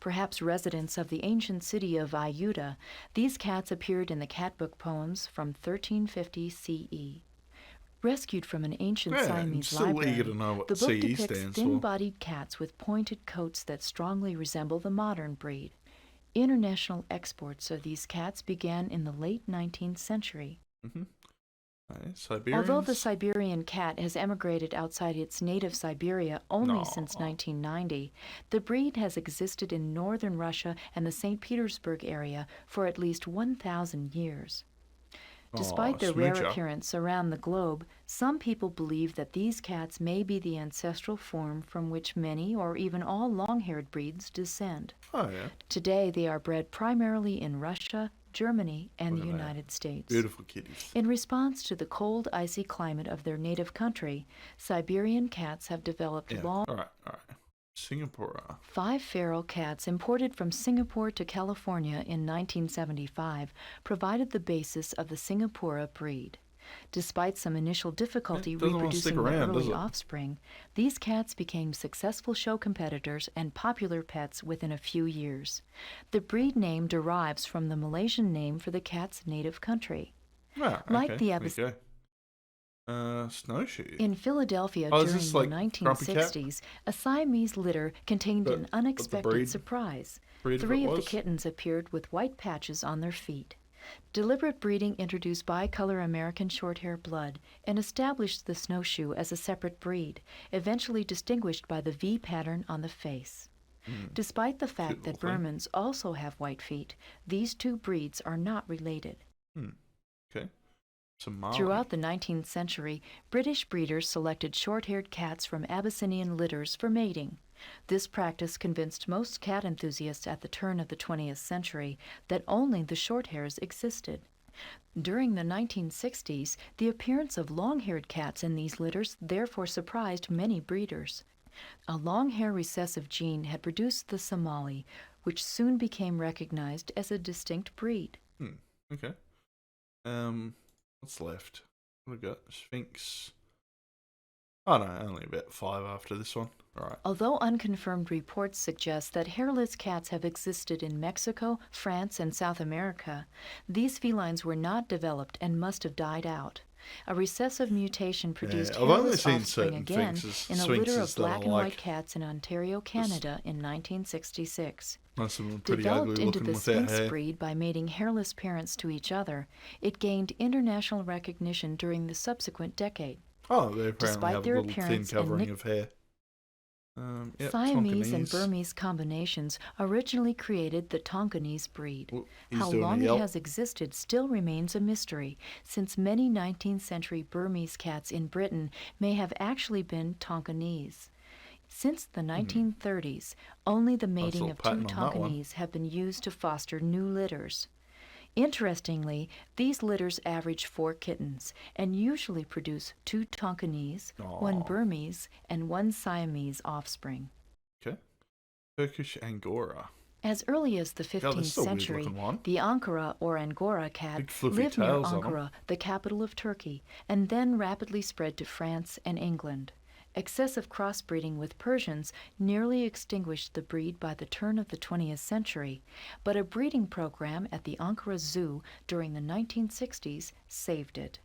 Perhaps residents of the ancient city of Ayutthaya, these cats appeared in the cat book poems from 1350 CE. Rescued from an ancient Siamese library, the book depicts thin-bodied cats with pointed coats that strongly resemble the modern breed. International exports of these cats began in the late 19th century. Mm-hmm. Although the Siberian cat has emigrated outside its native Siberia only since 1990, the breed has existed in northern Russia and the St. Petersburg area for at least 1,000 years. Despite their rare appearance around the globe, some people believe that these cats may be the ancestral form from which many or even all long-haired breeds descend. Oh, yeah. Today they are bred primarily in Russia, Germany, and the United States. Beautiful kitties. In response to the cold, icy climate of their native country, Siberian cats have developed long... All right. Singapore. 5 feral cats imported from Singapore to California in 1975 provided the basis of the Singapura breed. Despite some initial difficulty reproducing their early offspring, these cats became successful show competitors and popular pets within a few years. The breed name derives from the Malaysian name for the cat's native country. Like the snowshoe. In Philadelphia during the 1960s, a Siamese litter contained an unexpected surprise. 3 of the kittens appeared with white patches on their feet. Deliberate breeding introduced bicolor American Shorthair blood and established the snowshoe as a separate breed, eventually distinguished by the V pattern on the face. Despite the fact that Burmans also have white feet, these 2 breeds are not related. Okay. Throughout the 19th century, British breeders selected short-haired cats from Abyssinian litters for mating. This practice convinced most cat enthusiasts at the turn of the 20th century that only the short-hairs existed. During the 1960s, the appearance of long-haired cats in these litters therefore surprised many breeders. A long-hair recessive gene had produced the Somali, which soon became recognized as a distinct breed. Okay. What's left? What we got? Sphinx. Oh no, only about 5 after this one. All right. Although unconfirmed reports suggest that hairless cats have existed in Mexico, France, and South America, these felines were not developed and must have died out. A recessive mutation produced hairless offspring again in a litter of black and white cats in Ontario, Canada in 1966. Developed into the Sphinx breed by mating hairless parents to each other, it gained international recognition during the subsequent decade. Oh, they apparently have a little thin covering of hair. Siamese and Burmese combinations originally created the Tonkinese breed. How long it has existed still remains a mystery, since many 19th century Burmese cats in Britain may have actually been Tonkinese. Since the 1930s, only the mating of 2 Tonkinese have been used to foster new litters. Interestingly, these litters average 4 kittens and usually produce 2 Tonkinese, 1 Burmese, and 1 Siamese offspring. Okay. Turkish Angora. As early as the 15th century, the Ankara or Angora cat lived near Ankara, the capital of Turkey, and then rapidly spread to France and England. Excessive crossbreeding with Persians nearly extinguished the breed by the turn of the 20th century, but a breeding program at the Ankara Zoo during the 1960s saved it.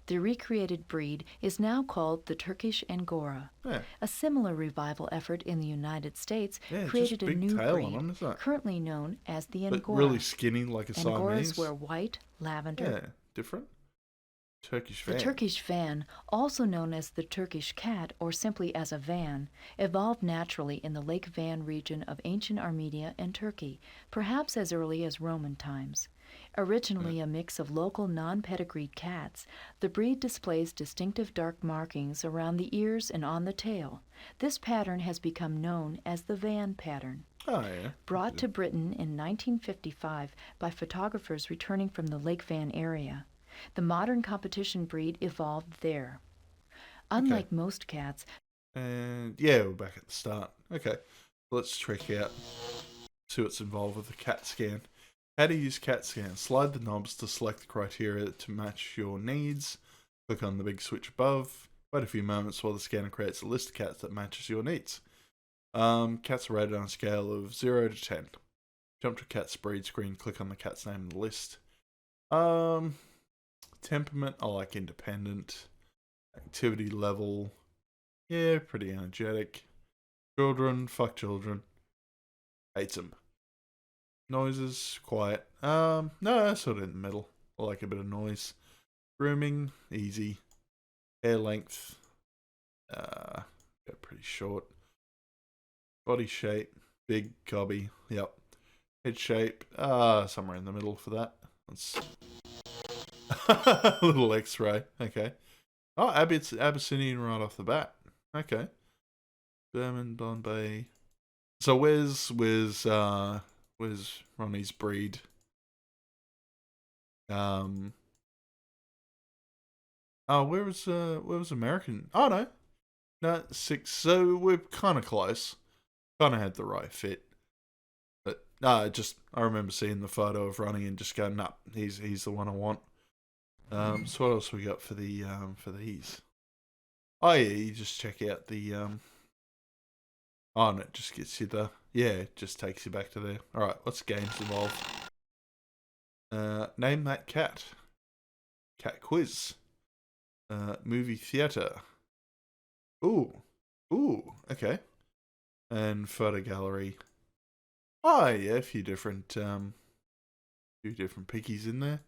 The recreated breed is now called the Turkish Angora. Yeah. A similar revival effort in the United States created a new breed, currently known as the Angora. But really skinny like a Siamese. Angoras wear white, lavender. Yeah, different. Turkish van. The Turkish van, also known as the Turkish cat or simply as a van, evolved naturally in the Lake Van region of ancient Armenia and Turkey, perhaps as early as Roman times. Originally a mix of local non-pedigreed cats, the breed displays distinctive dark markings around the ears and on the tail. This pattern has become known as the van pattern. Oh, yeah. Brought to Britain in 1955 by photographers returning from the Lake Van area. The modern competition breed evolved there. Unlike most cats... And yeah, we're back at the start. Okay, let's check out, see what's involved with the CAT scan. How to use CAT scan. Slide the knobs to select the criteria to match your needs. Click on the big switch above. Wait a few moments while the scanner creates a list of cats that matches your needs. Cats are rated on a scale of 0 to 10. Jump to cat's breed screen, click on the cat's name in the list. Temperament, I like independent. Activity level, yeah, pretty energetic. Children, fuck children. Hates them. Noises, quiet. No, sort of in the middle. I like a bit of noise. Grooming, easy. Hair length, pretty short. Body shape, big, gobby, yep. Head shape, somewhere in the middle for that. Let's... little X-ray, okay. Oh, Abyssinian right off the bat. Okay. Berman, Bombay. So where's Ronnie's breed? Where was American? Oh no, 6. So we're kind of close. Kind of had the right fit. But I remember seeing the photo of Ronnie and just going, nah, he's the one I want. So what else we got for these? Oh yeah, you just check out the and it just gets you it just takes you back to there. Alright, what's games involved? Name that cat. Cat quiz. Movie theater. Ooh, okay. And photo gallery. Oh yeah, a few different pickies in there.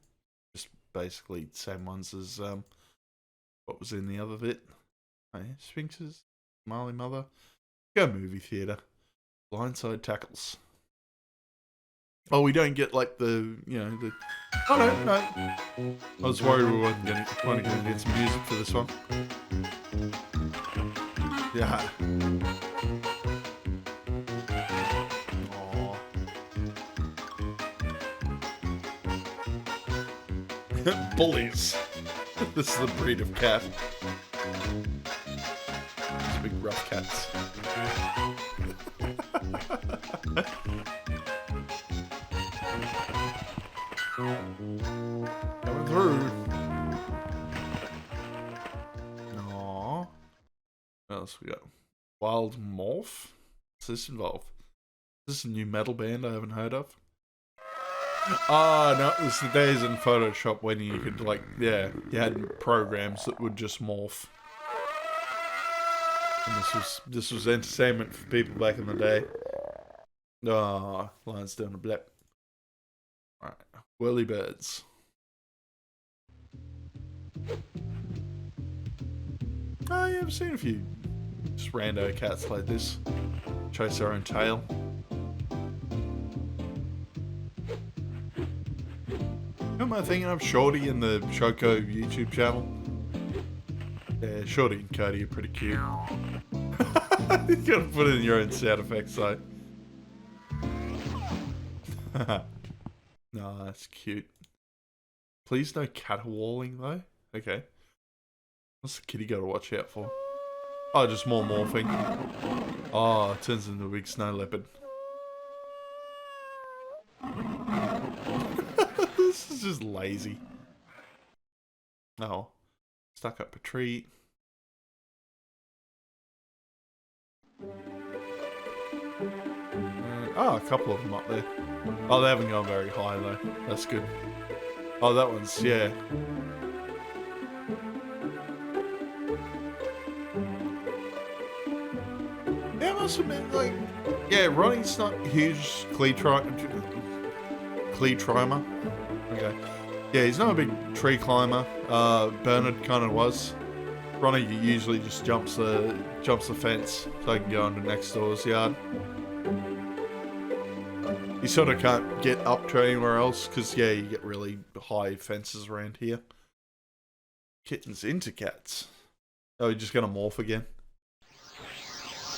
Just basically same ones as what was in the other bit. Oh, yeah. Sphinxes, Marley Mother. Go movie theater. Blindside tackles. Oh, we don't get like the. Oh no. I was worried we weren't going to get some music for this one. Yeah. Aww. Bullies. This is the breed of cat. These big rough cats. Coming through. Aww. What else we got? Wild Morph? What's this involve? Is this a new metal band I haven't heard of? No, it was the days in Photoshop when you could, you had programs that would just morph. And this was entertainment for people back in the day. Lines down the black. Alright, whirly birds. Oh yeah, I've seen a few just rando cats like this. Chase their own tail. Who am I thinking of? Shorty and the Shoko YouTube channel? Yeah, Shorty and Cody are pretty cute. You gotta put in your own sound effects, though. No, that's cute. Please no caterwauling, though. Okay. What's the kitty got to watch out for? Oh, just more morphing. Oh, it turns into a big snow leopard. This is just lazy. Oh. Stuck up a tree. Oh, a couple of them up there. Oh, they haven't gone very high though. That's good. Oh, that one's, yeah. Yeah, I must admit, like, yeah, Ronnie's not a huge tree climber. Okay. Yeah, he's not a big tree climber. Bernard kind of was. Ronnie usually just jumps the fence so he can go into next door's yard. You sort of can't get up to anywhere else because, yeah, you get really high fences around here. Kittens into cats. Oh, you're just going to morph again?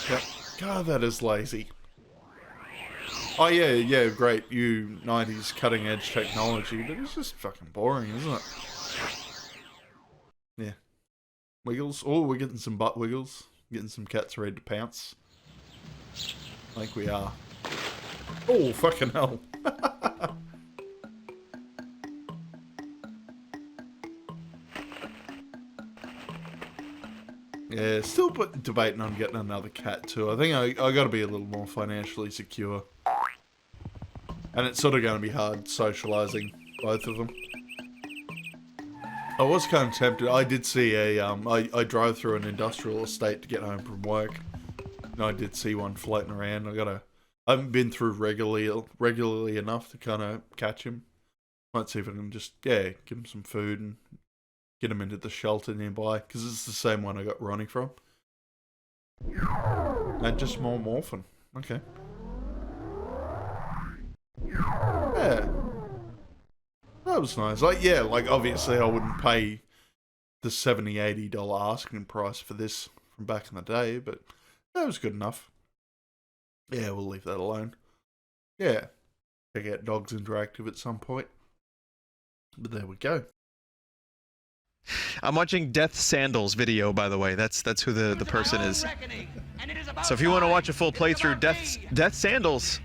Yep. God, that is lazy. Oh, yeah, great. You 90s cutting edge technology, but it's just fucking boring, isn't it? Yeah. Wiggles. Oh, we're getting some butt wiggles. Getting some cats ready to pounce. I think we are. Oh, fucking hell. Yeah, still debating on getting another cat too. I think I got to be a little more financially secure. And it's sort of going to be hard socialising both of them. I was kind of tempted. I did see I drove through an industrial estate to get home from work. And I did see one floating around. I haven't been through regularly enough to kind of catch him. Might see if I can just, yeah, give him some food and get him into the shelter nearby. Because it's the same one I got Ronnie from. And just more morphing. Okay. Yeah. That was nice. Like, yeah, like, obviously I wouldn't pay the $70, $80 asking price for this from back in the day, but that was good enough. Yeah, we'll leave that alone. Yeah. Check out Dogs Interactive at some point. But there we go. I'm watching Death Sandals video, by the way. That's who the person is. So if you want to watch a full playthrough, Death Sandals.